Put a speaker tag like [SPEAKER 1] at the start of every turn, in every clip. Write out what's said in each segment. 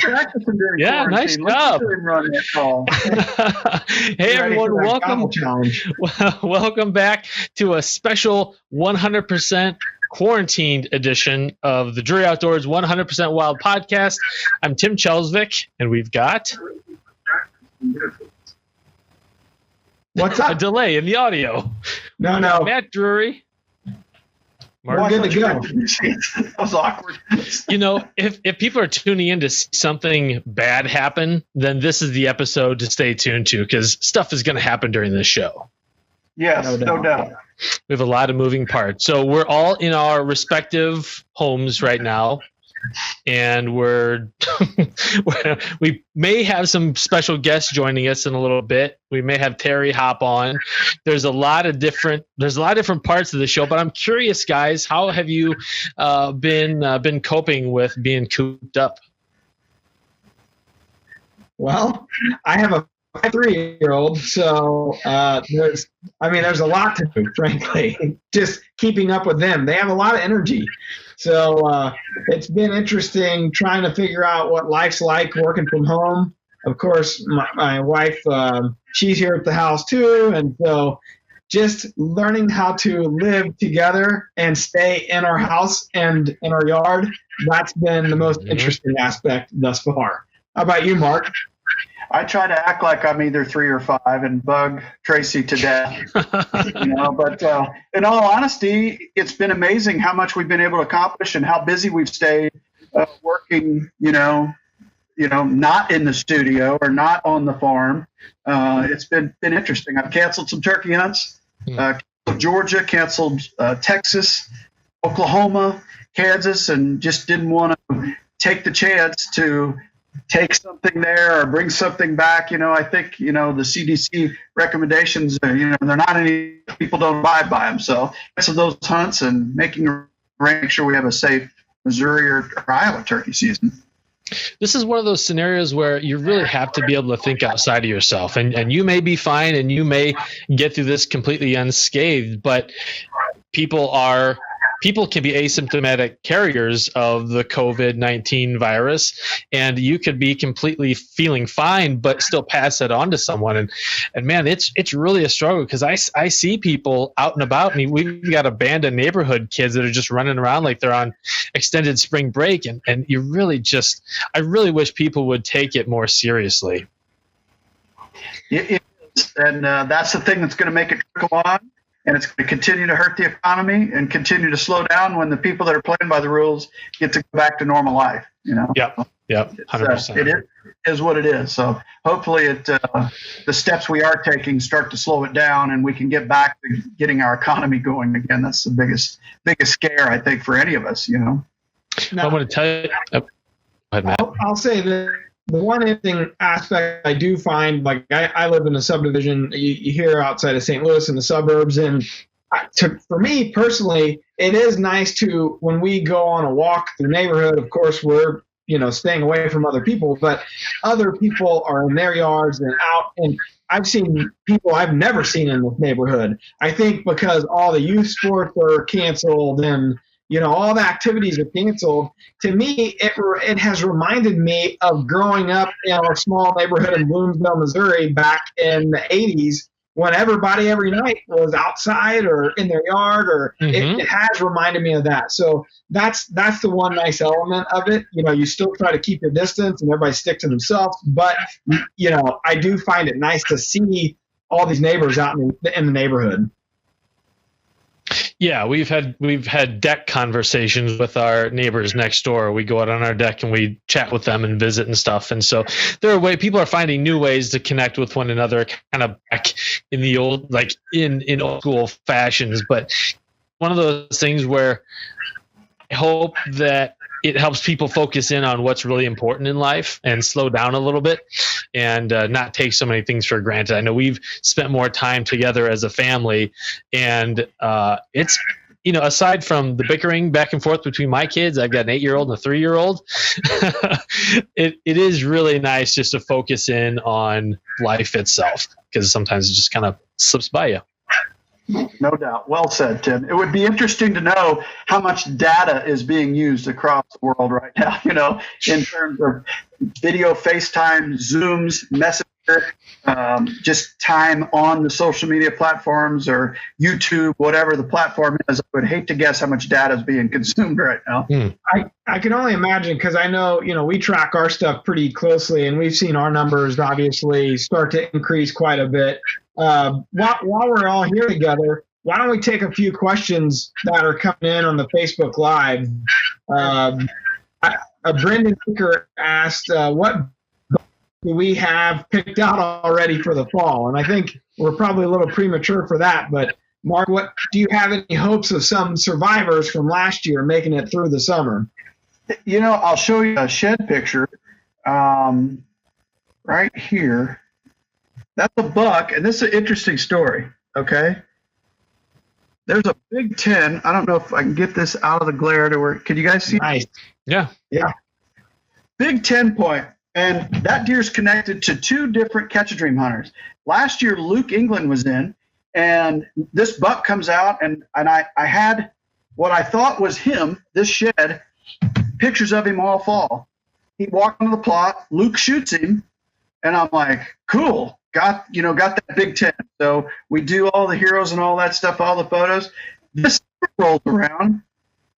[SPEAKER 1] practicing during
[SPEAKER 2] Yeah, nice
[SPEAKER 1] quarantine.
[SPEAKER 2] job.
[SPEAKER 1] Let's run that call.
[SPEAKER 2] Hey, everyone, welcome. Welcome back to a special 100% quarantined edition of the Drury Outdoors 100% Wild podcast. I'm Tim Chelsvik, and we've got
[SPEAKER 1] What's up?
[SPEAKER 2] a delay in the audio.
[SPEAKER 1] No.
[SPEAKER 2] Matt Drury.
[SPEAKER 1] We're good to go. That was awkward.
[SPEAKER 2] You know, if people are tuning in to see something bad happen, then this is the episode to stay tuned to, because stuff is going to happen during this show.
[SPEAKER 1] Yes, no doubt.
[SPEAKER 2] We have a lot of moving parts. So we're all in our respective homes right now, and we may have some special guests joining us in a little bit. We may have Terry hop on. There's a lot of different parts of the show, but I'm curious, guys, how have you been coping with being cooped up?
[SPEAKER 3] Well, I have a 3-year-old, so there's a lot to do, frankly. Just keeping up with them. They have a lot of energy. So it's been interesting trying to figure out what life's like working from home. Of course, my wife, she's here at the house too. And so just learning how to live together and stay in our house and in our yard, that's been the most interesting aspect thus far. How about you, Mark?
[SPEAKER 1] I try to act like I'm either 3 or 5 and bug Tracy to death, But in all honesty, it's been amazing how much we've been able to accomplish and how busy we've stayed working. Not in the studio or not on the farm. It's been interesting. I've canceled some turkey hunts. Georgia, canceled Texas, Oklahoma, Kansas, and just didn't want to take the chance to take something there or bring something back. I think, the CDC recommendations, they're not any, people don't abide by them. So those hunts and make sure we have a safe Missouri or Iowa turkey season.
[SPEAKER 2] This is one of those scenarios where you really have to be able to think outside of yourself, and you may be fine and you may get through this completely unscathed, but people can be asymptomatic carriers of the COVID-19 virus, and you could be completely feeling fine, but still pass it on to someone. And man, it's really a struggle, because I see people out and about, and we've got abandoned neighborhood kids that are just running around like they're on extended spring break. And you really I really wish people would take it more seriously.
[SPEAKER 1] It is. And that's the thing that's going to make it trickle on. And it's going to continue to hurt the economy and continue to slow down when the people that are playing by the rules get to go back to normal life.
[SPEAKER 2] Yep, 100%.
[SPEAKER 1] It is what it is. So hopefully the steps we are taking start to slow it down, and we can get back to getting our economy going again. That's the biggest scare, I think, for any of us.
[SPEAKER 3] Now,
[SPEAKER 2] I want to tell you. Go ahead, Matt.
[SPEAKER 3] I'll say that the one interesting aspect I do find, like I live in a subdivision you hear outside of St. Louis in the suburbs, and for me personally, it is nice to, when we go on a walk through the neighborhood, of course we're staying away from other people, but other people are in their yards and out, and I've seen people I've never seen in this neighborhood. I think because all the youth sports are canceled and all the activities are canceled. To me, it has reminded me of growing up in our small neighborhood in Bloomsville, Missouri, back in the 80s, when everybody every night was outside or in their yard, or it has reminded me of that. So that's the one nice element of it. You still try to keep your distance and everybody stick to themselves, but I do find it nice to see all these neighbors out in the neighborhood.
[SPEAKER 2] Yeah, we've had deck conversations with our neighbors next door. We go out on our deck and we chat with them and visit and stuff. And so people are finding new ways to connect with one another, kind of back in the old, like in old school fashions. But one of those things where I hope that it helps people focus in on what's really important in life and slow down a little bit and not take so many things for granted. I know we've spent more time together as a family, and it's, aside from the bickering back and forth between my kids, I've got an 8-year-old and a 3-year-old. it is really nice just to focus in on life itself, because sometimes it just kind of slips by you.
[SPEAKER 1] No doubt. Well said, Tim. It would be interesting to know how much data is being used across the world right now, in terms of video, FaceTime, Zooms, Messenger, just time on the social media platforms or YouTube, whatever the platform is. I would hate to guess how much data is being consumed right now.
[SPEAKER 3] I can only imagine, because I know, we track our stuff pretty closely, and we've seen our numbers obviously start to increase quite a bit. While we're all here together, why don't we take a few questions that are coming in on the Facebook Live? Brendan Baker asked, what do we have picked out already for the fall? And I think we're probably a little premature for that, but Mark, what do you have any hopes of some survivors from last year making it through the summer?
[SPEAKER 1] I'll show you a shed picture right here. That's a buck, and this is an interesting story, okay? There's a Big 10. I don't know if I can get this out of the glare to where – can you guys see?
[SPEAKER 3] Nice.
[SPEAKER 2] Yeah.
[SPEAKER 1] Big 10 point, and that deer's connected to two different Catch-A-Dream hunters. Last year, Luke England was in, and this buck comes out, and I had what I thought was him, this shed, pictures of him all fall. He walked onto the plot, Luke shoots him, and I'm like, cool. Got that Big 10. So we do all the heroes and all that stuff, all the photos. This rolls around,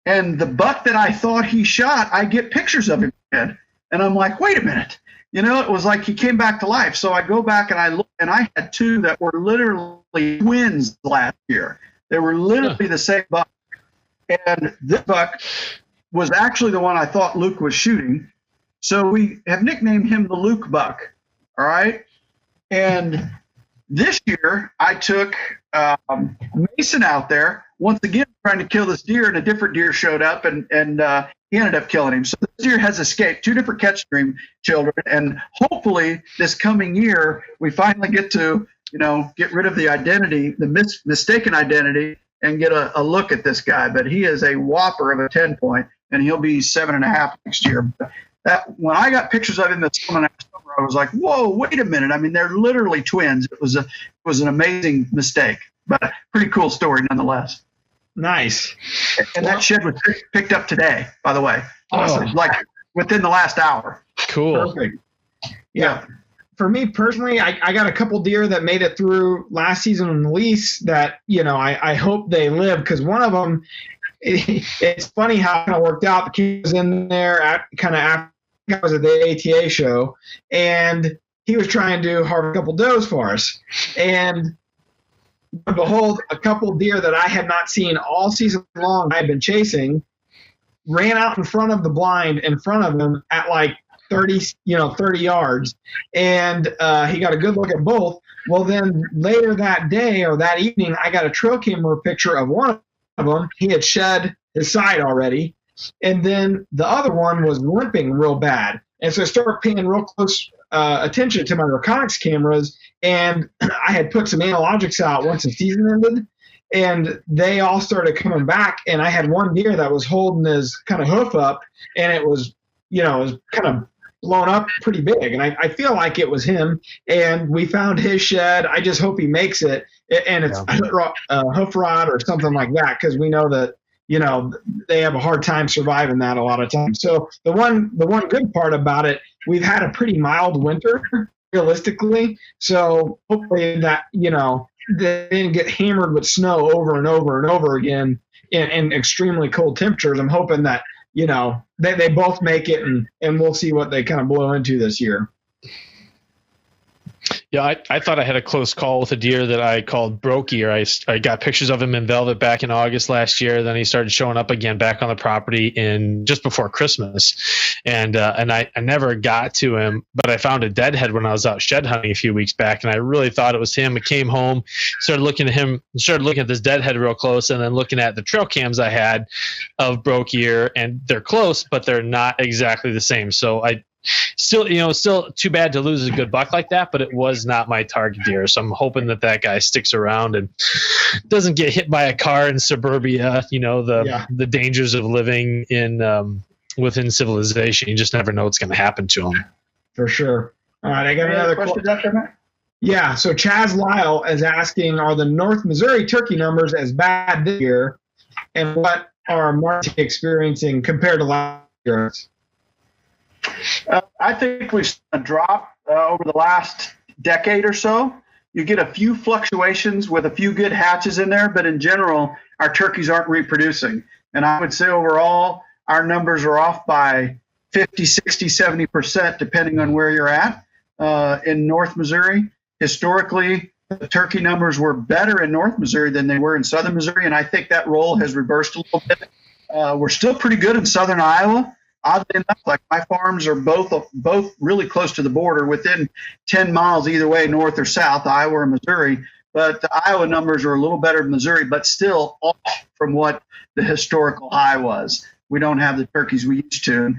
[SPEAKER 1] and the buck that I thought he shot, I get pictures of him again. And I'm like, wait a minute. It was like he came back to life. So I go back and I look, and I had two that were literally twins last year. They were literally the same buck. And this buck was actually the one I thought Luke was shooting. So we have nicknamed him the Luke buck. All right. And this year, I took Mason out there, once again trying to kill this deer, and a different deer showed up, and he ended up killing him. So this deer has escaped two different Catch-A-Dream children, and hopefully this coming year, we finally get to, get rid of the identity, the mistaken identity, and get a look at this guy. But he is a whopper of a 10 point, and he'll be 7.5 next year. When I got pictures of him this summer, I was like, whoa, wait a minute. I mean, they're literally twins. It was an amazing mistake, but a pretty cool story nonetheless.
[SPEAKER 3] Nice.
[SPEAKER 1] And that shed was picked up today, by the way. Like within the last hour.
[SPEAKER 2] Cool.
[SPEAKER 3] Perfect. Yeah. For me personally, I got a couple deer that made it through last season on the lease that, I hope they live, because one of them, it's funny how it kind of worked out. The kid was in there after I was at the ATA show, and he was trying to harvest a couple does for us. And behold, a couple deer that I had not seen all season long, I had been chasing, ran out in front of the blind in front of him at like 30 yards. And he got a good look at both. Well, then later that day or that evening, I got a trail camera picture of one of them. He had shed his side already. And then the other one was limping real bad. And so I started paying real close attention to my Reconyx cameras, and I had put some analogics out once the season ended, and they all started coming back, and I had one deer that was holding his kind of hoof up, and it was kind of blown up pretty big, and I feel like it was him, and we found his shed. I just hope he makes it, and it's a hoof rot or something like that, because we know that they have a hard time surviving that a lot of times. So the one good part about it, we've had a pretty mild winter, realistically. So hopefully that, they didn't get hammered with snow over and over and over again in extremely cold temperatures. I'm hoping that, they both make it, and we'll see what they kind of blow into this year.
[SPEAKER 2] Yeah, I thought I had a close call with a deer that I called Brokey, or I got pictures of him in velvet back in August last year. Then he started showing up again back on the property just before Christmas. And I never got to him, but I found a deadhead when I was out shed hunting a few weeks back, and I really thought it was him. I came home, started looking at this deadhead real close, and then looking at the trail cams I had of Brokey, and they're close, but they're not exactly the same. So still too bad to lose a good buck like that, but it was not my target deer. So I'm hoping that guy sticks around and doesn't get hit by a car in suburbia, the dangers of living in within civilization. You just never know what's going to happen to him.
[SPEAKER 3] For sure. All right, I got another
[SPEAKER 1] question after that.
[SPEAKER 3] Yeah, so Chaz Lyle is asking, are the North Missouri turkey numbers as bad this year, and what are markets experiencing compared to last year?
[SPEAKER 1] I think we've seen a drop over the last decade or so. You get a few fluctuations with a few good hatches in there, but in general, our turkeys aren't reproducing. And I would say overall, our numbers are off by 50, 60, 70%, depending on where you're at in North Missouri. Historically, the turkey numbers were better in North Missouri than they were in Southern Missouri, and I think that role has reversed a little bit. We're still pretty good in Southern Iowa. Oddly enough, like my farms are both really close to the border, within 10 miles either way, north or south, Iowa or Missouri. But the Iowa numbers are a little better than Missouri, but still off from what the historical high was. We don't have the turkeys we used to. And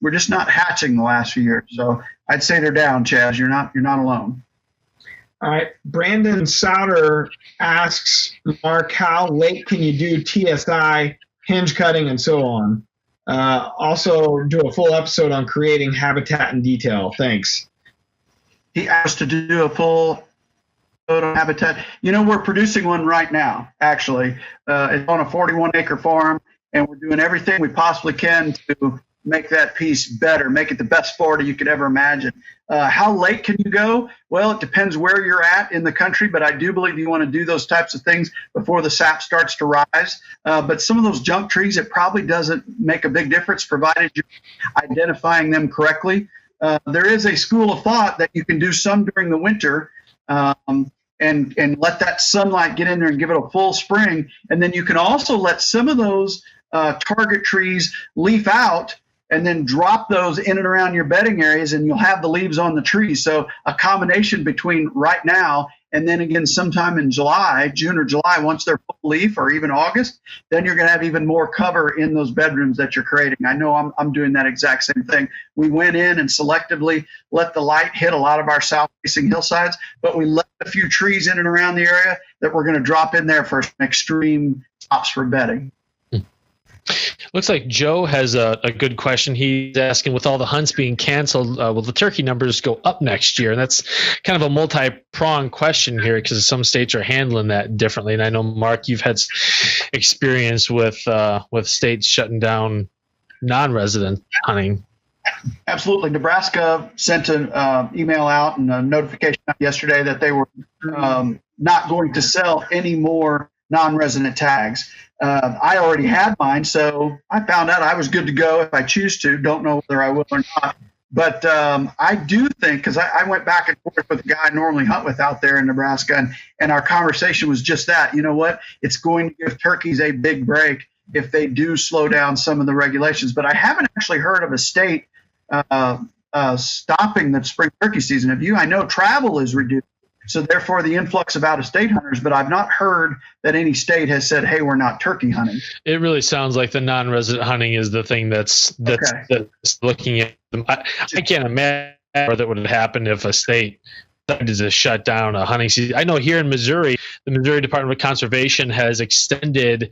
[SPEAKER 1] we're just not hatching the last few years. So I'd say they're down, Chaz. You're not alone.
[SPEAKER 3] All right. Brandon Souter asks, Mark, how late can you do TSI, hinge cutting, and so on? Also, do a full episode on creating habitat in detail. Thanks.
[SPEAKER 1] He asked to do a full episode on habitat. We're producing one right now, actually. It's on a 41-acre farm, and we're doing everything we possibly can to make that piece better, make it the best Florida you could ever imagine. How late can you go? Well, it depends where you're at in the country, but I do believe you want to do those types of things before the sap starts to rise. But some of those junk trees, it probably doesn't make a big difference, provided you're identifying them correctly. There is a school of thought that you can do some during the winter and let that sunlight get in there and give it a full spring. And then you can also let some of those target trees leaf out and then drop those in and around your bedding areas, and you'll have the leaves on the trees. So a combination between right now and then again sometime in June or July, once they're full leaf, or even August, then you're going to have even more cover in those bedrooms that you're creating. I know I'm doing that exact same thing. We went in and selectively let the light hit a lot of our south-facing hillsides, but we left a few trees in and around the area that we're going to drop in there for some extreme tops for bedding.
[SPEAKER 2] Looks like Joe has a good question. He's asking, with all the hunts being canceled, will the turkey numbers go up next year? And that's kind of a multi-pronged question here, because some states are handling that differently. And I know, Mark, you've had experience with states shutting down non-resident hunting.
[SPEAKER 1] Absolutely. Nebraska sent an email out and a notification out yesterday that they were not going to sell any more non-resident tags. I already had mine, so I found out I was good to go if I choose to. Don't know whether I will or not. But I do think, because I went back and forth with a guy I normally hunt with out there in Nebraska, and our conversation was just that. You know what? It's going to give turkeys a big break if they do slow down some of the regulations. But I haven't actually heard of a state stopping the spring turkey season. Have you? I know travel is reduced, so therefore the influx of out-of-state hunters, but I've not heard that any state has said, hey, we're not turkey hunting.
[SPEAKER 2] It really sounds like the non-resident hunting is the thing that's looking at them. I can't imagine that would happen if a state decided to shut down a hunting season. I know here in Missouri, the Missouri Department of Conservation has extended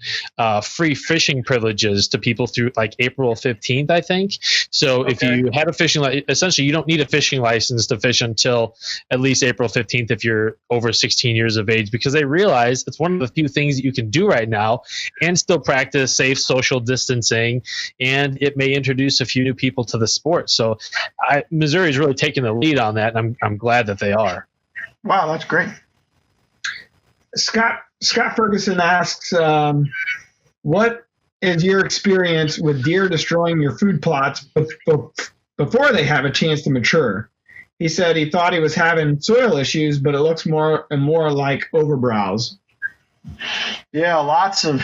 [SPEAKER 2] free fishing privileges to people through like April 15th, I think. So if you had a essentially you don't need a fishing license to fish until at least April 15th if you're over 16 years of age, because they realize it's one of the few things that you can do right now and still practice safe social distancing, and it may introduce a few new people to the sport. So Missouri is really taking the lead on that, and I'm glad that they are.
[SPEAKER 1] Wow, that's great.
[SPEAKER 3] Scott Ferguson asks, what is your experience with deer destroying your food plots before they have a chance to mature? He said he thought he was having soil issues, but it looks more and more like overbrowse.
[SPEAKER 1] Yeah, lots of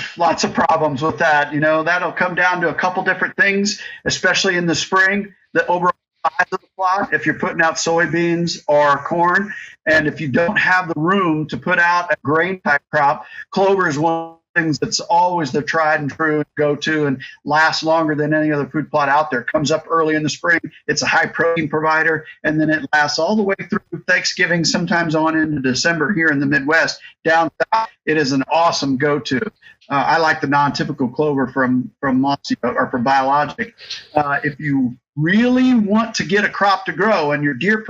[SPEAKER 1] problems with that. That'll come down to a couple different things, especially in the spring. The overall size of the plot, if you're putting out soybeans or corn, and if you don't have the room to put out a grain type crop, clover is one of the things that's always the tried and true go-to and lasts longer than any other food plot out there. Comes up early in the spring, it's a high protein provider, and then it lasts all the way through Thanksgiving, sometimes on into December here in the Midwest. Down south, it is an awesome go-to. I like the non-typical clover from Mossy or from Biologic. If you really want to get a crop to grow and your deer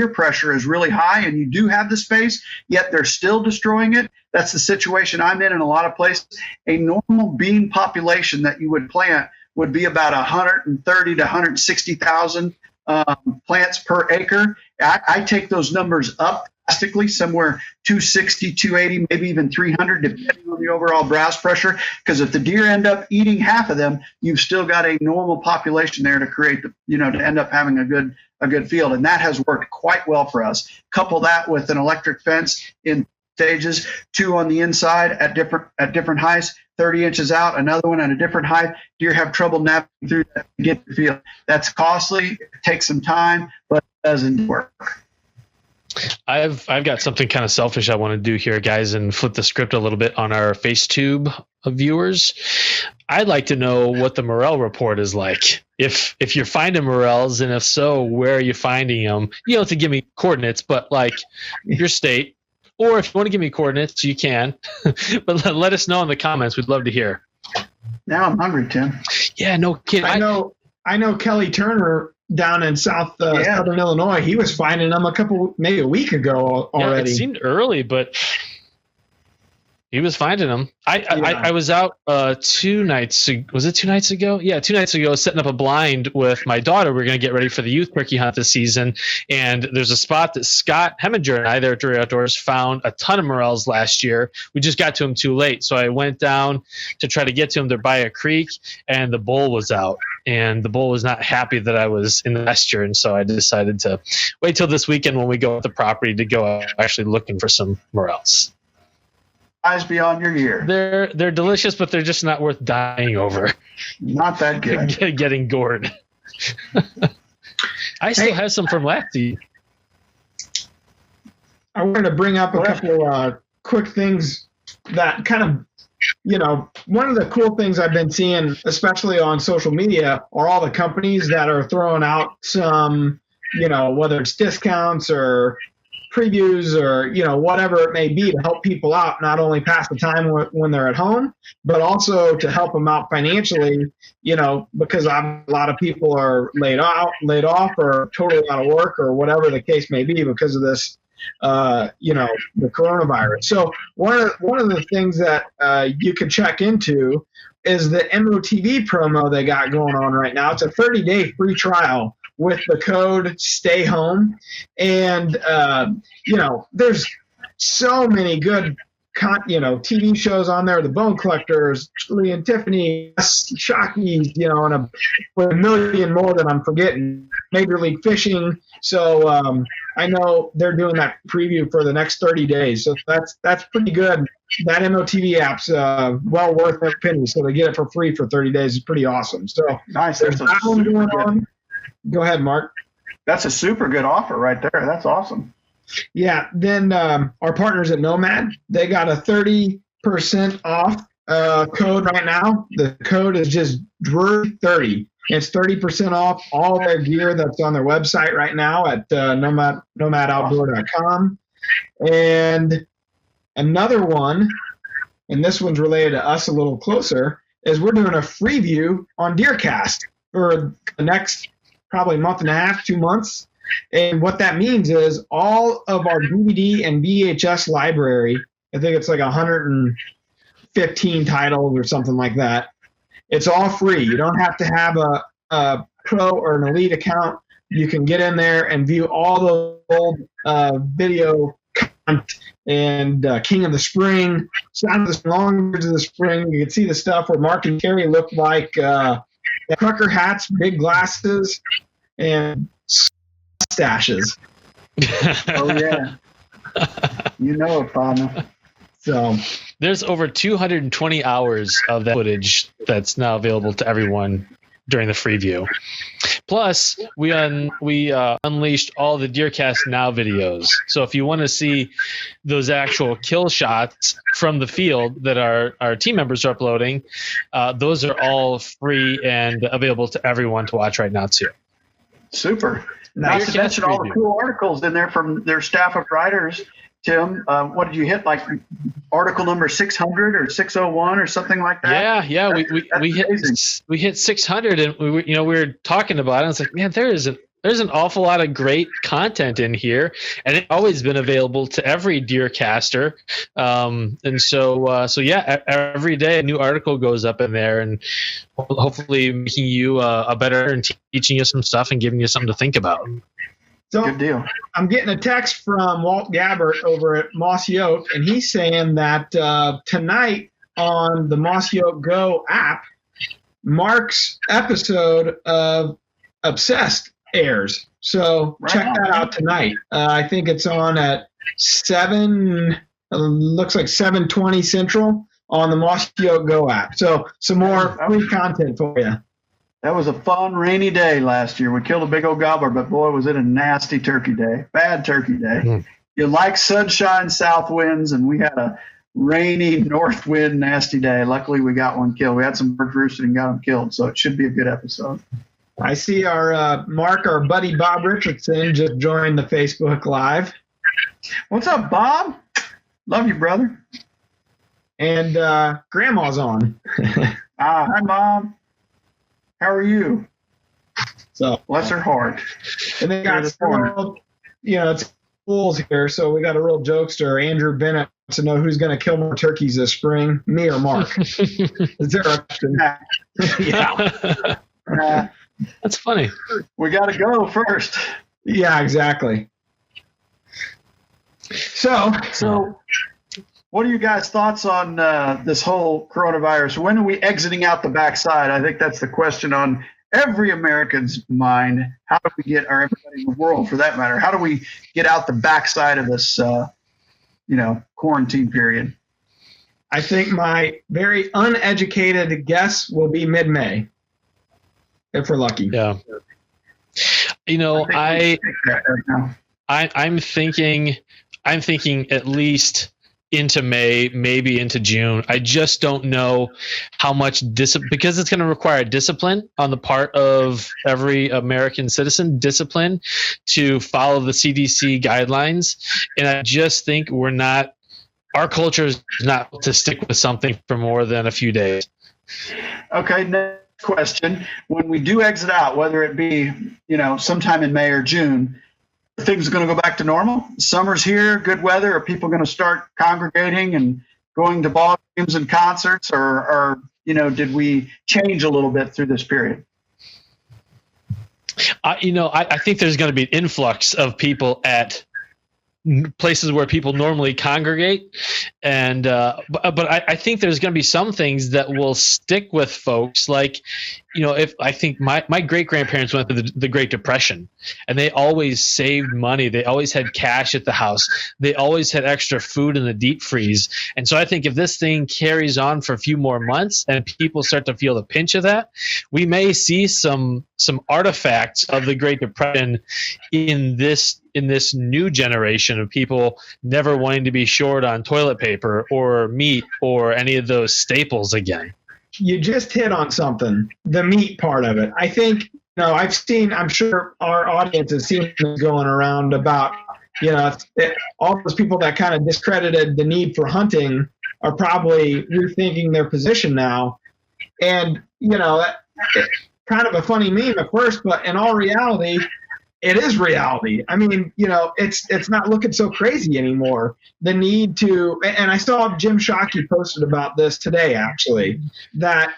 [SPEAKER 1] pressure is really high and you do have the space, yet they're still destroying it, that's the situation I'm in a lot of places. A normal bean population that you would plant would be about 130 to 160,000 plants per acre. I take those numbers up drastically, somewhere 260, 280, maybe even 300, depending on the overall browse pressure. Because if the deer end up eating half of them, you've still got a normal population there to create to end up having a good field. And that has worked quite well for us. Couple that with an electric fence in stages, 2 on the inside at different heights, 30 inches out, another one at a different height. Deer have trouble navigating through that to get the field. That's costly. It takes some time, but it doesn't work.
[SPEAKER 2] I've got something kind of selfish I want to do here, guys, and flip the script a little bit on our FaceTube viewers. I'd like to know what the morel report is like. If you're finding morels, and if so, where are you finding them? You don't have to give me coordinates, but like your state, or if you want to give me coordinates, you can. But let us know in the comments. We'd love to hear.
[SPEAKER 1] Now I'm hungry, Tim.
[SPEAKER 2] Yeah, no kidding.
[SPEAKER 3] I know Kelly Turner down in southern Illinois. He was finding them maybe a week ago already.
[SPEAKER 2] Yeah, it seemed early, but he was finding them. I was out 2 nights. Was it 2 nights ago? Yeah, 2 nights ago, setting up a blind with my daughter. We're going to get ready for the youth turkey hunt this season. And there's a spot that Scott Heminger and I there at Drury Outdoors found a ton of morels last year. We just got to them too late. So I went down to try to get to them. They're by a creek, and the bull was out. And the bull was not happy that I was in the pasture. And so I decided to wait till this weekend when we go at the property to go actually looking for some morels.
[SPEAKER 1] Eyes beyond your year.
[SPEAKER 2] They're delicious, but they're just not worth dying over.
[SPEAKER 1] Not that good.
[SPEAKER 2] Getting gored. I still have some from last year.
[SPEAKER 3] I wanted to bring up a couple of quick things that kind of, one of the cool things I've been seeing, especially on social media, are all the companies that are throwing out some, whether it's discounts or previews or whatever it may be to help people out, not only pass the time when they're at home, but also to help them out financially, because a lot of people are laid off or totally out of work or whatever the case may be because of this the coronavirus. So one of the things that you can check into is the MOTV promo they got going on right now. It's a 30-day free trial with the code Stay Home, and there's so many good TV shows on there. The Bone Collectors, Julie and Tiffany, Shockies, and a million more that I'm forgetting. Major League Fishing. So I know they're doing that preview for the next 30 days. So that's pretty good. That MOTV app's well worth every penny. So to get it for free for 30 days is pretty awesome. So
[SPEAKER 1] nice.
[SPEAKER 3] There's that one going on. Go ahead, Mark.
[SPEAKER 1] That's a super good offer right there. That's awesome.
[SPEAKER 3] Yeah. Then our partners at Nomad, they got a 30% off code right now. The code is just DREW30. It's 30% off all their gear that's on their website right now at nomadoutdoor.com. And another one, and this one's related to us a little closer, is we're doing a free view on DeerCast for the next probably month and a half, 2 months. And what that means is all of our DVD and VHS library, I think it's like 115 titles or something like that. It's all free. You don't have to have a pro or an elite account. You can get in there and view all those old video content and King of the Spring, Sound of the Longbeards of the Spring. You can see the stuff where Mark and Carrie look like trucker hats, big glasses, and stashes.
[SPEAKER 1] Oh, yeah. You know it, partner.
[SPEAKER 3] So
[SPEAKER 2] there's over 220 hours of that footage that's now available to everyone during the free view. Plus, we unleashed all the DeerCast Now videos. So if you want to see those actual kill shots from the field that our team members are uploading, those are all free and available to everyone to watch right now too.
[SPEAKER 1] Super. Not to mention all the cool articles in there from their staff of writers Tim. What did you hit? Like article number 600 or 601 or something like that?
[SPEAKER 2] Yeah. We hit 600, and we were talking about it. I was like, man, there's an awful lot of great content in here, and it's always been available to every DeerCaster. And so yeah, every day a new article goes up in there, and hopefully making you a better and teaching you some stuff and giving you something to think about.
[SPEAKER 3] So
[SPEAKER 1] Good deal.
[SPEAKER 3] I'm getting a text from Walt Gabbert over at Mossy Oak, and he's saying that tonight on the Mossy Oak Go app, Mark's episode of Obsessed airs. So check that out tonight. I think it's on at 7, looks like 7:20 Central on the Mossy Oak Go app. So some more free content for you.
[SPEAKER 1] That was a fun rainy day last year. We killed a big old gobbler, but boy, was it a nasty turkey day. Bad turkey day. You like sunshine, south winds, and we had a rainy north wind, nasty day. Luckily, we got one killed. We had some birds roosted and got them killed, so it should be a good episode.
[SPEAKER 3] I see our buddy Bob Richardson just joined the Facebook Live.
[SPEAKER 1] What's up, Bob? Love you, brother.
[SPEAKER 3] And Grandma's on.
[SPEAKER 1] Hi, Mom. How are you?
[SPEAKER 3] So
[SPEAKER 1] bless her heart.
[SPEAKER 3] And they got it's fools here, so we got a real jokester. Andrew Bennett wants to know who's going to kill more turkeys this spring, me or Mark. Is there a question?
[SPEAKER 1] Yeah.
[SPEAKER 2] That's funny.
[SPEAKER 1] We got to go first.
[SPEAKER 3] Yeah, exactly. So
[SPEAKER 1] what are you guys' thoughts on this whole coronavirus? When are we exiting out the backside? I think that's the question on every American's mind. How do we get, or everybody in the world for that matter, how do we get out the backside of this, quarantine period?
[SPEAKER 3] I think my very uneducated guess will be mid-May, if we're lucky.
[SPEAKER 2] Yeah. I'm thinking at least into May, maybe into June. I just don't know how much because it's going to require discipline on the part of every American citizen, discipline to follow the CDC guidelines. And I just think our culture is not to stick with something for more than a few days.
[SPEAKER 1] Okay. Next question. When we do exit out, whether it be, sometime in May or June, are things going to go back to normal? Summer's here, good weather. Are people going to start congregating and going to ball games and concerts, or did we change a little bit through this period?
[SPEAKER 2] I think there's going to be an influx of people at places where people normally congregate, and but I think there's going to be some things that will stick with folks. Like, if I think my great grandparents went through the Great Depression, and they always saved money. They always had cash at the house. They always had extra food in the deep freeze. And so I think if this thing carries on for a few more months and people start to feel the pinch of that, we may see some artifacts of the Great Depression in this new generation of people never wanting to be short on toilet paper or meat or any of those staples again.
[SPEAKER 3] You just hit on something, the meat part of it. I think, I'm sure our audience has seen this going around about, all those people that kind of discredited the need for hunting are probably rethinking their position now. And, kind of a funny meme at first, but in all reality, it is reality. I mean, it's not looking so crazy anymore. The need to, and I saw Jim Shockey posted about this today, actually, that,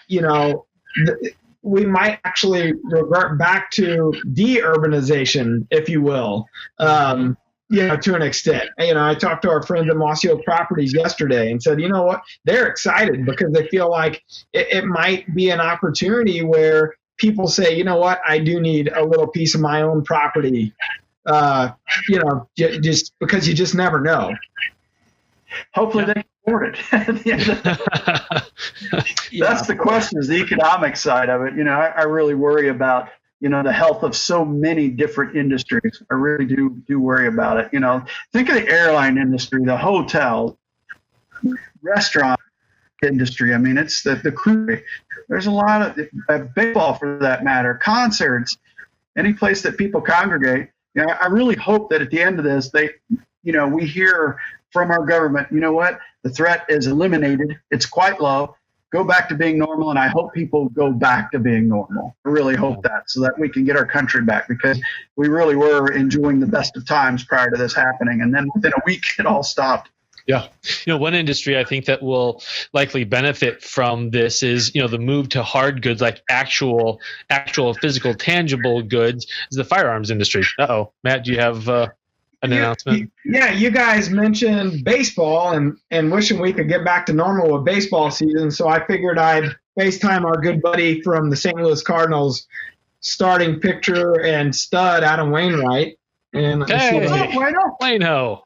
[SPEAKER 3] we might actually revert back to de-urbanization, if you will, to an extent. I talked to our friends at Mossy Oak Properties yesterday and said, you know what, they're excited because they feel like it might be an opportunity where people say, you know what, I do need a little piece of my own property, just because you just never know.
[SPEAKER 1] Hopefully they can afford it. That's the question, is the economic side of it. I really worry about, the health of so many different industries. I really do worry about it. Think of the airline industry, the hotel, restaurant industry. I mean, it's the crew. There's a lot of baseball, for that matter, concerts, any place that people congregate. I really hope that at the end of this, we hear from our government, you know what? The threat is eliminated. It's quite low. Go back to being normal, and I hope people go back to being normal. I really hope that, so that we can get our country back, because we really were enjoying the best of times prior to this happening, and then within a week it all stopped.
[SPEAKER 2] Yeah. One industry I think that will likely benefit from this is, the move to hard goods, like actual physical, tangible goods, is the firearms industry. Uh-oh. Matt, do you have an announcement?
[SPEAKER 3] Yeah, you guys mentioned baseball and wishing we could get back to normal with baseball season, so I figured I'd FaceTime our good buddy from the St. Louis Cardinals, starting pitcher and stud, Adam Wainwright. And
[SPEAKER 2] hey, Waino.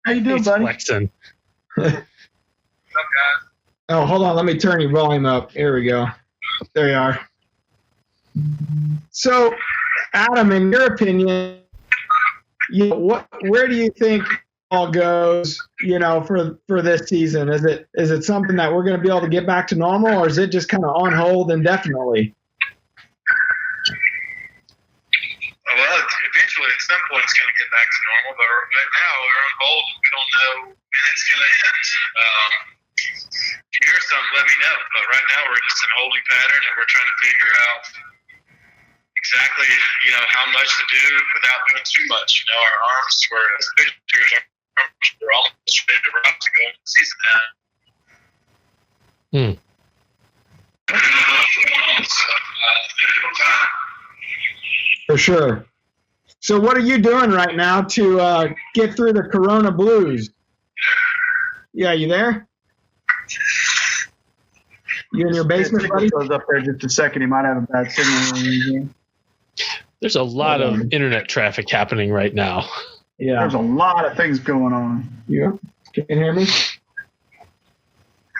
[SPEAKER 1] How you doing, buddy?
[SPEAKER 2] Flexing.
[SPEAKER 3] Oh, hold on. Let me turn your volume up. Here we go. There you are. So, Adam, in your opinion, where do you think all goes, for this season? Is it something that we're going to be able to get back to normal, or is it just kind of on hold indefinitely?
[SPEAKER 4] Well, eventually at some point it's going to get back to normal, but right now we're on hold and we don't know when it's going to end. If you hear something, let me know. But right now we're just in a holding pattern, and we're trying to figure out exactly, how much to do without doing too much. Our arms were, as pitchers, our arms were almost ready to rock to go into the season now.
[SPEAKER 3] For sure. So what are you doing right now to get through the Corona blues? Yeah, you there? You in your basement, buddy?
[SPEAKER 1] Goes up there just a second. He might have a bad signal.
[SPEAKER 2] There's a lot of internet traffic happening right now.
[SPEAKER 3] Yeah.
[SPEAKER 1] There's a lot of things going on.
[SPEAKER 3] Yeah. Can you hear me?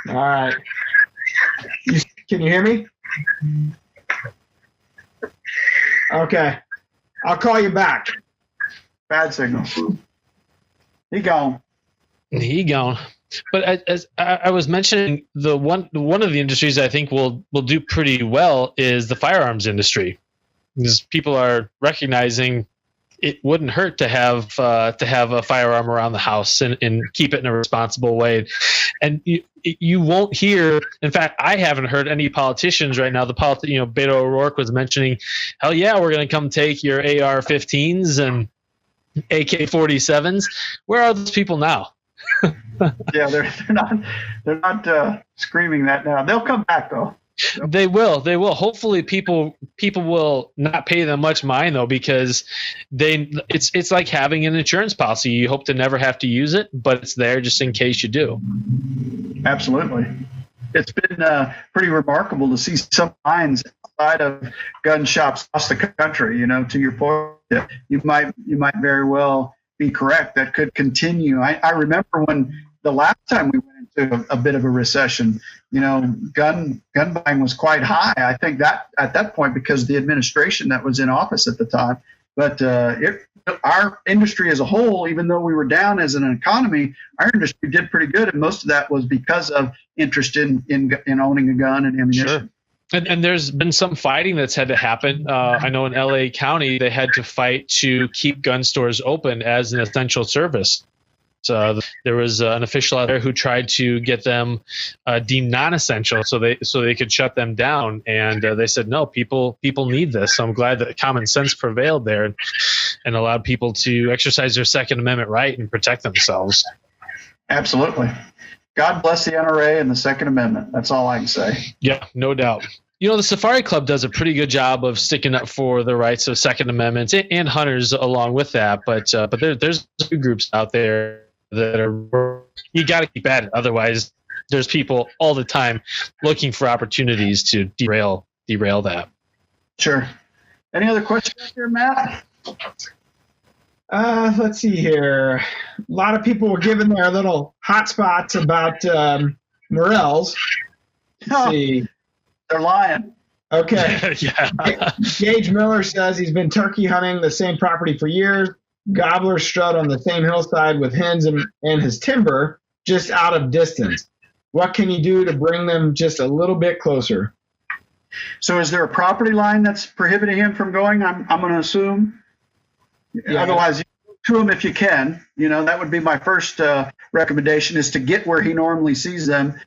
[SPEAKER 3] All right. Can you hear me? Okay. I'll call you back.
[SPEAKER 1] Bad signal. He gone.
[SPEAKER 2] But as I was mentioning, one of the industries I think will do pretty well is the firearms industry, because people are recognizing it wouldn't hurt to have a firearm around the house and keep it in a responsible way. And you won't hear. In fact, I haven't heard any politicians right now. Beto O'Rourke was mentioning, hell yeah, we're going to come take your AR-15s and AK-47s. Where are those people now?
[SPEAKER 1] Yeah, they're not screaming that now. They'll come back though.
[SPEAKER 2] They will. Hopefully, people will not pay them much mind though, because it's like having an insurance policy. You hope to never have to use it, but it's there just in case you do.
[SPEAKER 1] Absolutely. It's been pretty remarkable to see some lines outside of gun shops across the country. To your point, you might very well be correct. That could continue. I remember when the last time we went into a bit of a recession, gun buying was quite high. I think that at that point, because the administration that was in office at the time, but our industry as a whole, even though we were down as an economy, our industry did pretty good, and most of that was because of interest in owning a gun and ammunition.
[SPEAKER 2] Sure. And there's been some fighting that's had to happen. I know in LA County, they had to fight to keep gun stores open as an essential service. So there was an official out there who tried to get them deemed non-essential, so they could shut them down. And they said, no, people need this. So I'm glad that common sense prevailed there and allowed people to exercise their Second Amendment right and protect themselves.
[SPEAKER 1] Absolutely. God bless the NRA and the Second Amendment. That's all I can say.
[SPEAKER 2] Yeah, no doubt. The Safari Club does a pretty good job of sticking up for the rights of Second Amendments and hunters along with that. But there's two groups out there that you got to keep at it. Otherwise, there's people all the time looking for opportunities to derail that.
[SPEAKER 1] Sure. Any other questions here, Matt?
[SPEAKER 3] Let's see here. A lot of people were giving their little hot spots about morels. Let's see.
[SPEAKER 1] They're lying.
[SPEAKER 3] Okay.
[SPEAKER 2] Yeah.
[SPEAKER 3] Gage Miller says he's been turkey hunting the same property for years. Gobblers strut on the same hillside with hens and his timber just out of distance. What can you do to bring them just a little bit closer?
[SPEAKER 1] So is there a property line that's prohibiting him from going? I'm going to assume. Yeah. Otherwise, to him if you can. That would be my first recommendation, is to get where he normally sees them.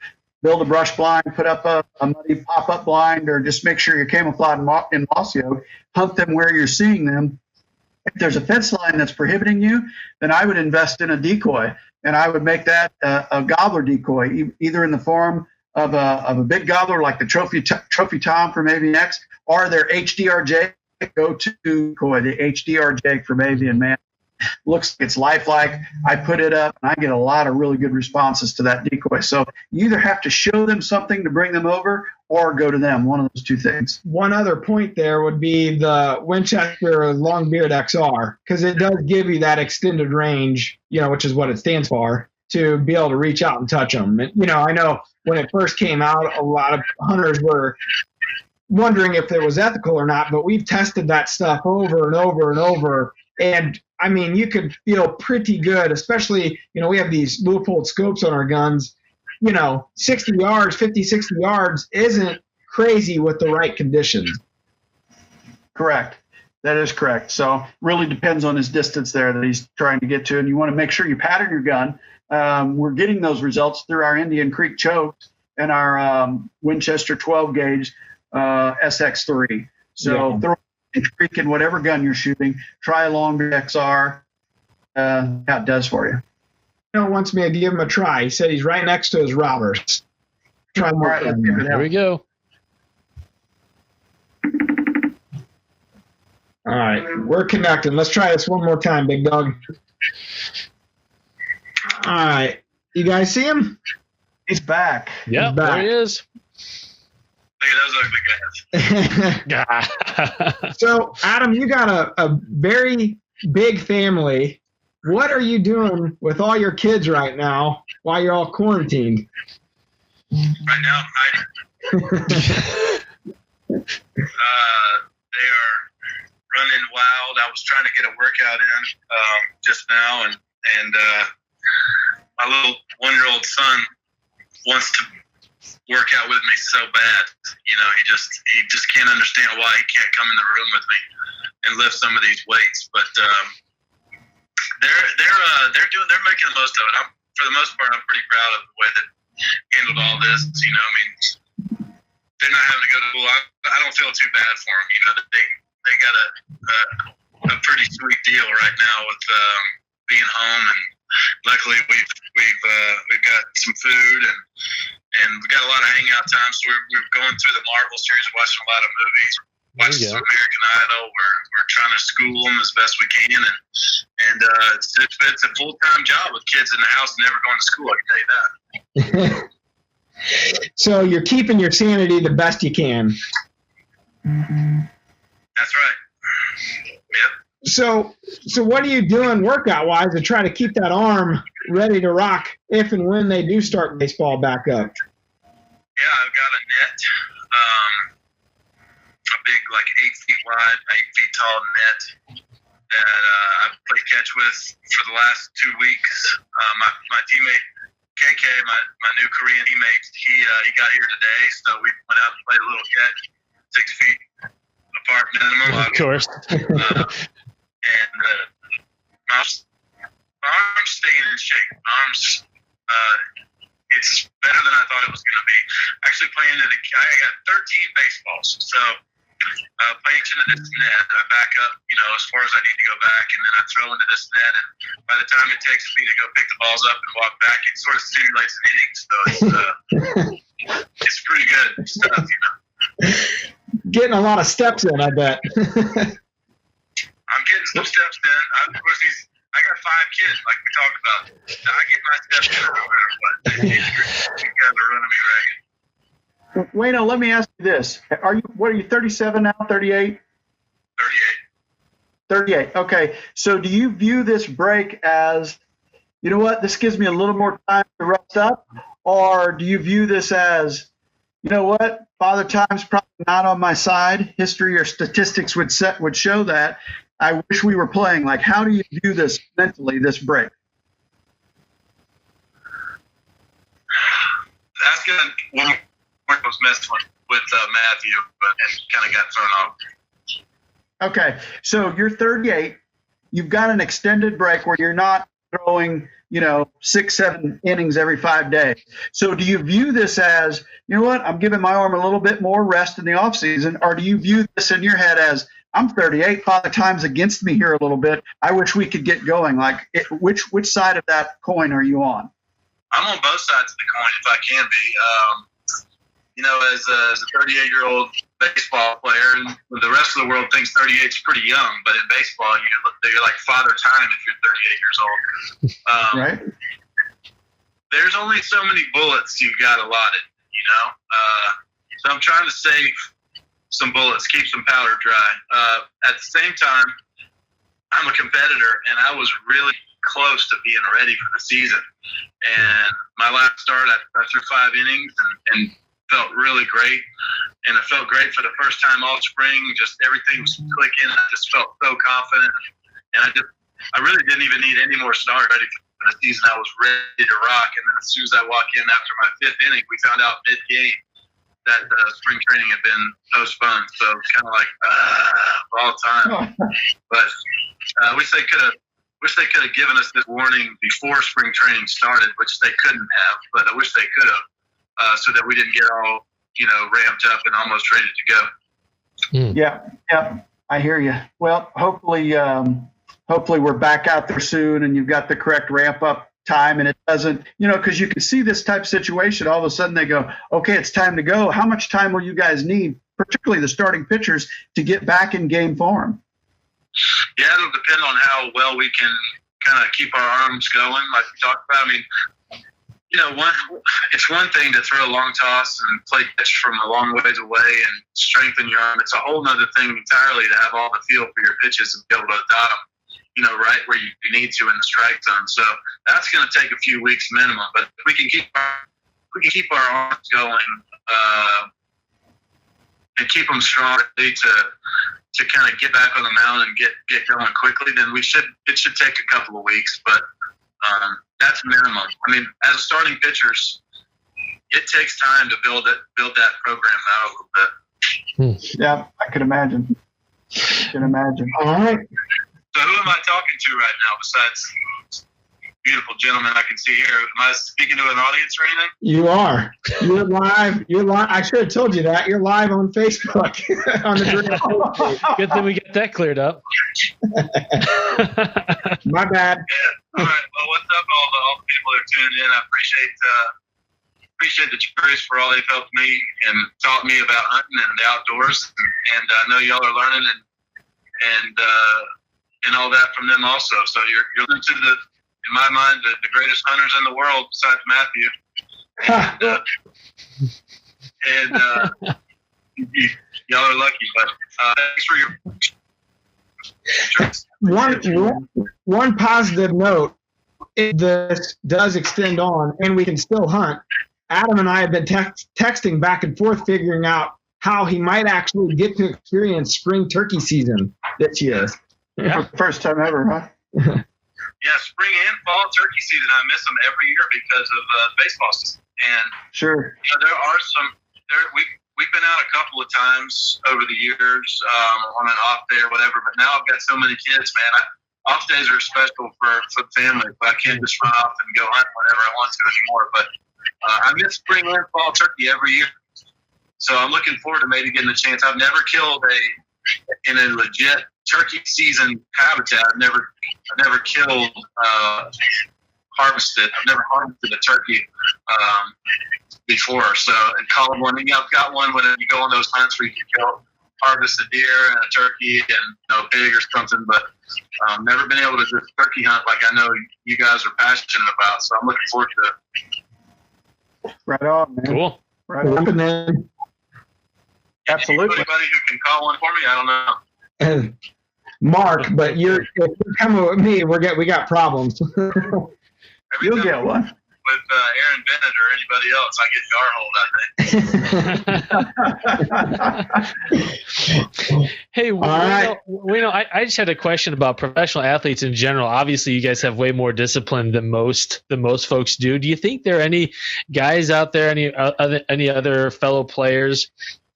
[SPEAKER 1] Build a brush blind, put up a muddy pop-up blind, or just make sure you're camouflaged in mossy oak. Hunt them where you're seeing them. If there's a fence line that's prohibiting you, then I would invest in a decoy, and I would make that a gobbler decoy, either in the form of a big gobbler like the Trophy Tom from AVX, or their HDRJ go-to decoy, the HDRJ from Avian Man. Looks, it's lifelike. I put it up, and I get a lot of really good responses to that decoy. So you either have to show them something to bring them over, or go to them. One of those two things.
[SPEAKER 3] One other point there would be the Winchester Longbeard XR, because it does give you that extended range, which is what it stands for, to be able to reach out and touch them. And, I know when it first came out, a lot of hunters were wondering if it was ethical or not, but we've tested that stuff over and over and over. And I mean, you could feel pretty good, especially, we have these Leupold scopes on our guns. 60 yards, 50, 60 yards isn't crazy with the right conditions.
[SPEAKER 1] Correct. That is correct. So really depends on his distance there that he's trying to get to. And you want to make sure you pattern your gun. We're getting those results through our Indian Creek chokes and our Winchester 12 gauge SX3. So throw Creek in whatever gun you're shooting. Try a longer XR. How it does for you.
[SPEAKER 3] Wants me to give him a try. He said he's right next to his robbers. Try more.
[SPEAKER 2] Right, there we go.
[SPEAKER 3] All right, we're connecting. Let's try this one more time, big dog. All right, you guys see him?
[SPEAKER 1] He's back.
[SPEAKER 2] Yeah, there he is.
[SPEAKER 4] Look at those ugly guys.
[SPEAKER 3] So, Adam, you got a very big family. What are you doing with all your kids right now while you're all quarantined?
[SPEAKER 4] Right now, they are running wild. I was trying to get a workout in just now, and my little 1-year-old son wants to work out with me so bad. He just can't understand why he can't come in the room with me and lift some of these weights. But they're making the most of it. For the most part, I'm pretty proud of the way that handled all this. They're not having to go to school. I don't feel too bad for them. They got a pretty sweet deal right now with being home, and luckily we've got some food and we got a lot of hangout time. So we're going through the Marvel series, watching a lot of movies, watching some American Idol. We're trying to school them as best we can, and it's a full-time job with kids in the house never going to school. I can tell you that.
[SPEAKER 3] So you're keeping your sanity the best you can.
[SPEAKER 4] That's right. Yep.
[SPEAKER 3] So what are you doing workout-wise to try to keep that arm ready to rock if and when they do start baseball back up?
[SPEAKER 4] Yeah, I've got a net, a big, 8 feet wide, 8 feet tall net that I've played catch with for the last 2 weeks. My teammate, KK, my new Korean teammate, he got here today, so we went out and played a little catch, 6 feet apart minimum.
[SPEAKER 2] Of course.
[SPEAKER 4] And my arm's staying in shape. My arm's it's better than I thought it was going to be. Actually, I got 13 baseballs, so playing into this net, I back up, as far as I need to go back, and then I throw into this net, and by the time it takes me to go pick the balls up and walk back, it sort of simulates an inning. So it's pretty good stuff,
[SPEAKER 3] Getting a lot of steps in, I bet.
[SPEAKER 4] I'm getting some steps in. Of course, I got 5 kids, like we talked about. I get my steps in no matter what. You guys are running me ragged.
[SPEAKER 1] Wayno, let me ask you this. What are you, 37 now, 38? 38. Okay. So do you view this break as, you know what, this gives me a little more time to rest up? Or do you view this as, you know what, Father Time's probably not on my side. History or statistics would show that. I wish we were playing. How do you view this mentally, this break?
[SPEAKER 4] That's good. One was missed with Matthew, and kind of got thrown off.
[SPEAKER 1] Okay, so you're 38. you've got an extended break where you're not throwing, 6-7 innings every 5 days. So do you view this as, you know what, I'm giving my arm a little bit more rest in the off season, or do you view this in your head as, I'm 38, Father Time's against me here a little bit, I wish we could get going? Like, which side of that coin are you on?
[SPEAKER 4] I'm on both sides of the coin if I can be. As a 38-year-old baseball player, and the rest of the world thinks 38 is pretty young, but in baseball, you're like Father Time if you're 38 years old.
[SPEAKER 1] Right.
[SPEAKER 4] There's only so many bullets you've got allotted, so I'm trying to save some bullets, keep some powder dry. At the same time, I'm a competitor, and I was really close to being ready for the season. And my last start, I threw 5 innings and felt really great. And it felt great for the first time all spring. Just everything was clicking. I just felt so confident. And I really didn't even need any more start ready for the season. I was ready to rock. And then as soon as I walked in after my 5th inning, we found out mid-game that spring training had been postponed. So it's kind of like all the time. But I wish they could have given us this warning before spring training started, which they couldn't have. But I wish they could have. So that we didn't get all, ramped up and almost ready to go.
[SPEAKER 1] Yeah, I hear you. Well, hopefully we're back out there soon, and you've got the correct ramp up time, and it doesn't, because you can see this type of situation. All of a sudden they go, okay, it's time to go. How much time will you guys need, particularly the starting pitchers, to get back in game form?
[SPEAKER 4] Yeah, it'll depend on how well we can kind of keep our arms going, like we talked about. I mean, it's one thing to throw a long toss and play pitch from a long ways away and strengthen your arm. It's a whole other thing entirely to have all the feel for your pitches and be able to dot them, right where you need to in the strike zone. So that's going to take a few weeks minimum. But if we can keep our arms going and keep them strong, ready to kind of get back on the mound and get going quickly, then it should take a couple of weeks. But that's minimum. I mean, as starting pitchers, it takes time to build that program out a little bit.
[SPEAKER 1] Yeah, I can imagine.
[SPEAKER 3] All right.
[SPEAKER 4] So who am I talking to right now besides beautiful gentlemen I can see here? Am I speaking to an audience or anything?
[SPEAKER 3] You are. You're live. I should have told you that. You're live on Facebook. On the
[SPEAKER 2] Good thing we get that cleared up.
[SPEAKER 3] My bad.
[SPEAKER 4] Yeah. All right. Well, what's up, all the people that are tuning in? I appreciate the Trues for all they've helped me and taught me about hunting and the outdoors. And I know y'all are learning and all that from them also. So you're listening to in my mind, the greatest hunters in the world besides Matthew. Y'all are lucky. But thanks for your
[SPEAKER 3] one positive note. If this does extend on and we can still hunt, Adam and I have been texting back and forth figuring out how he might actually get to experience spring turkey season this year.
[SPEAKER 1] Yeah. First time ever, huh?
[SPEAKER 4] Yeah, spring and fall turkey season. I miss them every year because of baseball season. And
[SPEAKER 1] sure,
[SPEAKER 4] there are some. We've been out a couple of times over the years on an off day or whatever. But now I've got so many kids, man. Off days are special for the family. But I can't just run off and go hunt whenever I want to anymore. But I miss spring and fall turkey every year. So I'm looking forward to maybe getting a chance. I've never killed in a legit turkey season habitat. I've never killed, harvested. I've never harvested a turkey before. So in Colorado, I've got one when you go on those hunts where you can harvest a deer and a turkey and a pig or something, but never been able to just turkey hunt like I know you guys are passionate about. So I'm looking forward to it.
[SPEAKER 1] Right on, man.
[SPEAKER 2] Cool.
[SPEAKER 1] Right on, man. Absolutely.
[SPEAKER 4] Anybody who can call one for me, I don't know.
[SPEAKER 3] Mark, but if you're coming with me, we got problems.
[SPEAKER 1] You'll get one.
[SPEAKER 4] With Aaron Bennett or anybody else, I get Gar hold, I think.
[SPEAKER 2] Hey, I just had a question about professional athletes in general. Obviously, you guys have way more discipline than most folks do. Do you think there are any guys out there, any other fellow players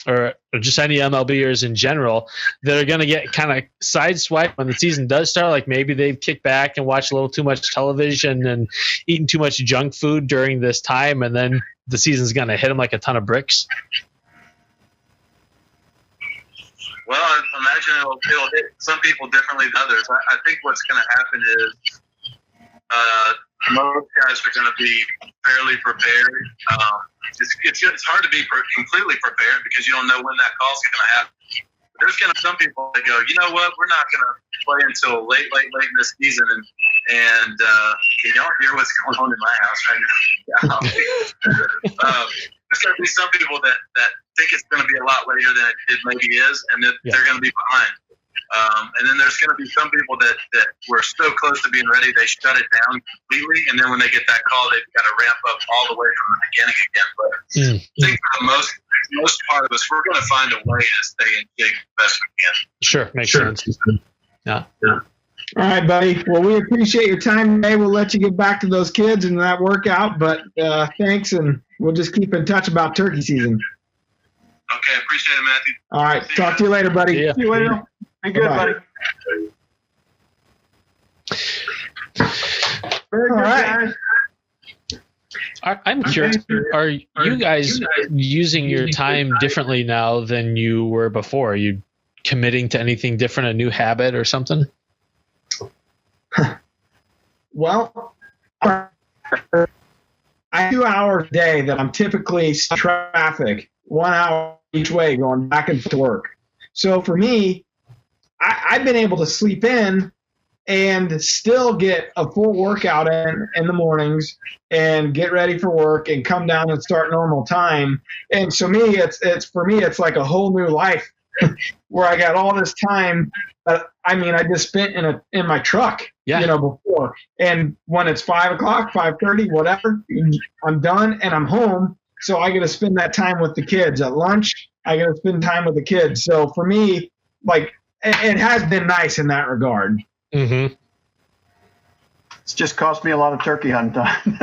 [SPEAKER 2] or just any MLBers in general that are going to get kind of sideswiped when the season does start. Like maybe they've kicked back and watched a little too much television and eaten too much junk food during this time, and then the season's going to hit them like a ton of bricks.
[SPEAKER 4] Well, I imagine it'll hit some people differently than others. I think what's going to happen is most guys are going to be fairly prepared. It's hard to be completely prepared because you don't know when that call's going to happen. There's going to be some people that go, you know what, we're not going to play until late in the season. And can y'all hear what's going on in my house right now? There's going to be some people that think it's going to be a lot later than it maybe is, and that they're going to be behind. And then there's going to be some people that were so close to being ready, they shut it down completely. And then when they get that call, they've got to ramp up all the way from the beginning again. But I think for the most part of us, we're going to find a way to stay in shape the best we can.
[SPEAKER 2] Sure. Makes sense. Yeah.
[SPEAKER 3] All right, buddy. Well, we appreciate your time today. We'll let you get back to those kids and that workout, but thanks, and we'll just keep in touch about turkey season.
[SPEAKER 4] Okay, appreciate it, Matthew.
[SPEAKER 3] All right, talk to you later, buddy.
[SPEAKER 2] Yeah.
[SPEAKER 1] See you later. Be good, buddy. Very good,
[SPEAKER 3] right.
[SPEAKER 1] guys.
[SPEAKER 2] I'm curious, are you guys using your time differently now than you were before? Are you committing to anything different, a new habit or something?
[SPEAKER 3] Well, I have 2 hours a day that I'm typically in traffic, 1 hour each way going back and forth to work. So for me, I've been able to sleep in and still get a full workout in the mornings and get ready for work and come down and start normal time. And so me, it's like a whole new life where I got all this time. I just spent in my truck, before. And when it's 5 o'clock, 5:30, whatever, I'm done and I'm home. So I get to spend that time with the kids. At lunch, I get to spend time with the kids. So for me, like, it has been nice in that regard.
[SPEAKER 2] Mm-hmm.
[SPEAKER 1] It's just cost me a lot of turkey hunting time.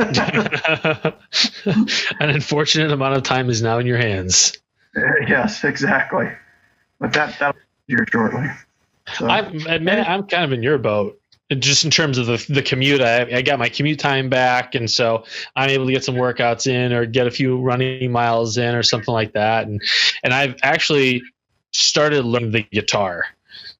[SPEAKER 2] An unfortunate amount of time is now in your hands.
[SPEAKER 1] Yes, exactly. But that'll be here shortly. So.
[SPEAKER 2] I'm kind of in your boat. Just in terms of the commute, I got my commute time back, and so I'm able to get some workouts in or get a few running miles in or something like that. And I've actually started learning the guitar.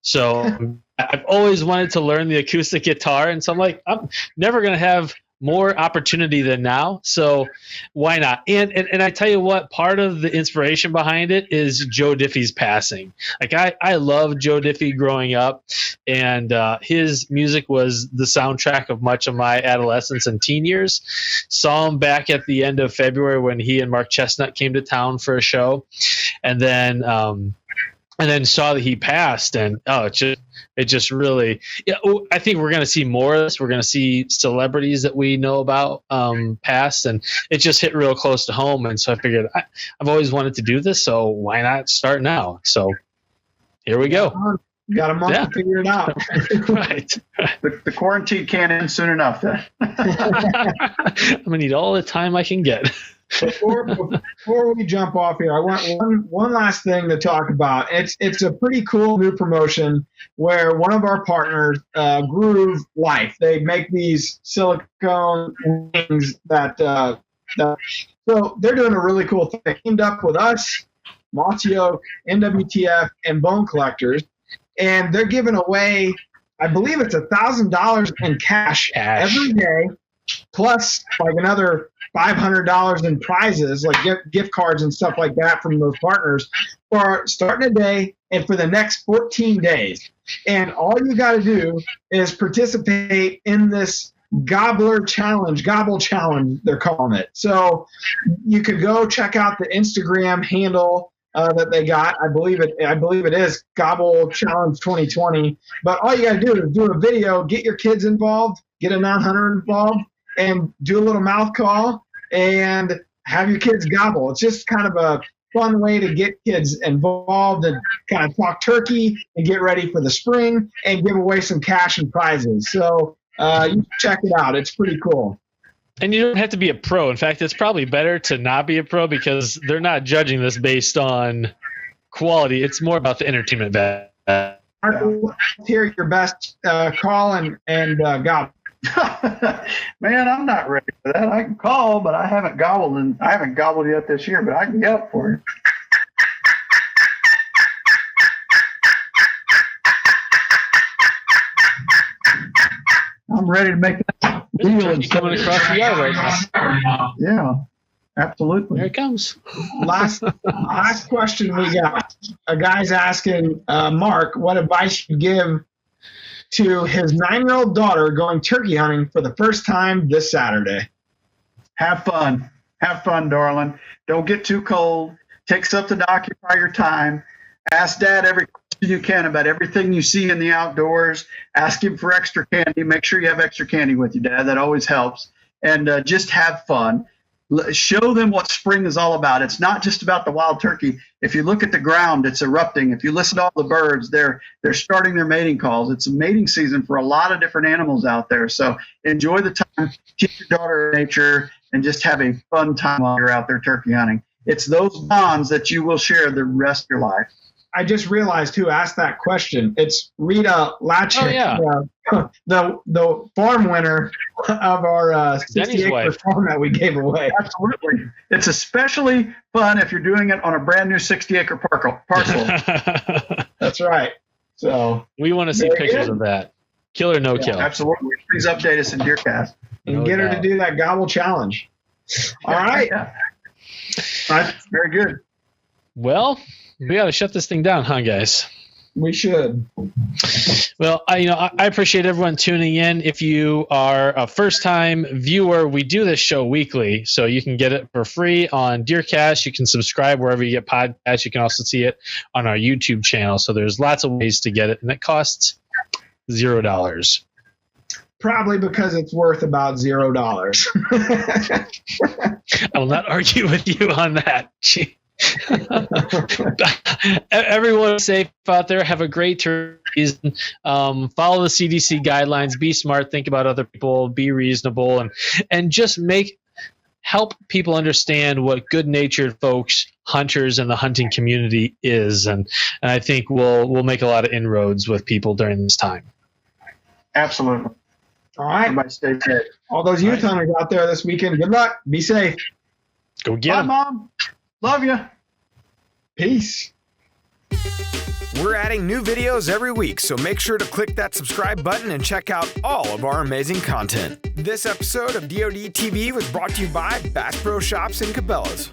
[SPEAKER 2] So I've always wanted to learn the acoustic guitar, and so I'm like, I'm never going to have more opportunity than now, so why not? And I tell you what, part of the inspiration behind it is Joe Diffie's passing. Like I loved Joe Diffie growing up, and his music was the soundtrack of much of my adolescence and teen years. Saw him back at the end of February when he and Mark Chestnut came to town for a show, and then saw that he passed, and it just really, I think we're going to see more of this. We're going to see celebrities that we know about pass, and it just hit real close to home. And so I figured I've always wanted to do this, so why not start now? So here we go.
[SPEAKER 3] Got a month to figure it out.
[SPEAKER 2] Right.
[SPEAKER 1] The quarantine can't end soon enough then.
[SPEAKER 2] I'm going to need all the time I can get.
[SPEAKER 3] Before we jump off here, I want one last thing to talk about. It's a pretty cool new promotion where one of our partners, Groove Life, they make these silicone rings that so they're doing a really cool thing. They teamed up with us, Mossy Oak, NWTF, and Bone Collectors, and they're giving away, I believe it's $1,000 in cash every day, plus like another $500 in prizes, like gift cards and stuff like that from those partners for starting a day and for the next 14 days. And all you got to do is participate in this gobble challenge, they're calling it. So you could go check out the Instagram handle that they got. I believe it is Gobble Challenge 2020. But all you got to do is do a video, get your kids involved, get a non-hunter involved, and do a little mouth call and have your kids gobble. It's just kind of a fun way to get kids involved and kind of talk turkey and get ready for the spring and give away some cash and prizes. So you check it out. It's pretty cool.
[SPEAKER 2] And you don't have to be a pro. In fact, it's probably better to not be a pro because they're not judging this based on quality. It's more about the entertainment value.
[SPEAKER 3] Let's hear your best call and gobble.
[SPEAKER 1] Man, I'm not ready for that. I can call, but I haven't gobbled yet this year, but I can yelp for you. I'm ready to make that deal.
[SPEAKER 2] It's coming across the yard right now.
[SPEAKER 1] Yeah, absolutely.
[SPEAKER 2] There it comes.
[SPEAKER 3] Last question we got. A guy's asking Mark what advice you give to his 9-year-old daughter going turkey hunting for the first time this Saturday.
[SPEAKER 1] Have fun. Have fun, darling. Don't get too cold. Take something to occupy your time. Ask Dad every question you can about everything you see in the outdoors. Ask him for extra candy. Make sure you have extra candy with you, Dad. That always helps. And just have fun. Show them what spring is all about. It's not just about the wild turkey. If you look at the ground, it's erupting. If you listen to all the birds, they're starting their mating calls. It's a mating season for a lot of different animals out there. So enjoy the time, teach your daughter nature, and just have a fun time while you're out there turkey hunting. It's those bonds that you will share the rest of your life.
[SPEAKER 3] I just realized who asked that question. It's Rita Latchik, the farm winner of our 60-acre farm that we gave away.
[SPEAKER 1] Absolutely. It's especially fun if you're doing it on a brand new 60-acre parcel.
[SPEAKER 3] That's right. So
[SPEAKER 2] we want to see pictures of that. Kill or no kill.
[SPEAKER 1] Absolutely. Please update us in DeerCast.
[SPEAKER 3] And get her to do that gobble challenge. All right.
[SPEAKER 1] All right. Very good.
[SPEAKER 2] Well, we got to shut this thing down, huh, guys?
[SPEAKER 3] We should.
[SPEAKER 2] Well, I appreciate everyone tuning in. If you are a first-time viewer, we do this show weekly, so you can get it for free on DeerCast. You can subscribe wherever you get podcasts. You can also see it on our YouTube channel. So there's lots of ways to get it, and it costs $0.
[SPEAKER 3] Probably because it's worth about $0.
[SPEAKER 2] I will not argue with you on that. Everyone safe out there. Have a great turkey season. Follow the CDC guidelines. Be smart. Think about other people. Be reasonable, and just help people understand what good-natured folks, hunters, and the hunting community is. And I think we'll make a lot of inroads with people during this time.
[SPEAKER 1] Absolutely.
[SPEAKER 3] All right.
[SPEAKER 1] Everybody stay safe.
[SPEAKER 3] All those youth hunters out there this weekend, good luck. Be safe.
[SPEAKER 2] Go get them.
[SPEAKER 1] Bye, Mom. Love you.
[SPEAKER 3] Peace.
[SPEAKER 5] We're adding new videos every week, so make sure to click that subscribe button and check out all of our amazing content. This episode of DoTV was brought to you by Bass Pro Shops in Cabela's.